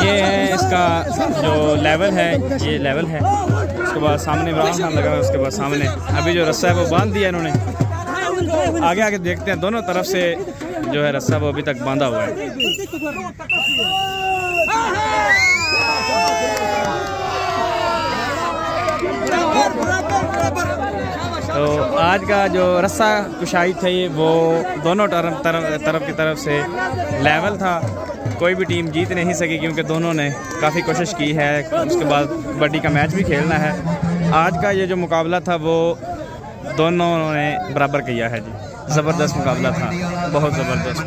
ये है इसका जो लेवल है, ये लेवल है। उसके बाद सामने इमरान खान लगा हुआ है, उसके बाद सामने अभी जो रस्सा है वो बांध दिया इन्होंने। आगे आगे देखते हैं, दोनों तरफ से जो है रस्सा वो अभी तक बांधा हुआ है। तो आज का जो रस्सा कुशाई थे वो दोनों तरफ की तरफ से लेवल था। कोई भी टीम जीत नहीं सकी क्योंकि दोनों ने काफ़ी कोशिश की है। उसके बाद कबड्डी का मैच भी खेलना है। आज का ये जो मुकाबला था वो दोनों ने बराबर किया है जी। ज़बरदस्त मुकाबला था, बहुत ज़बरदस्त।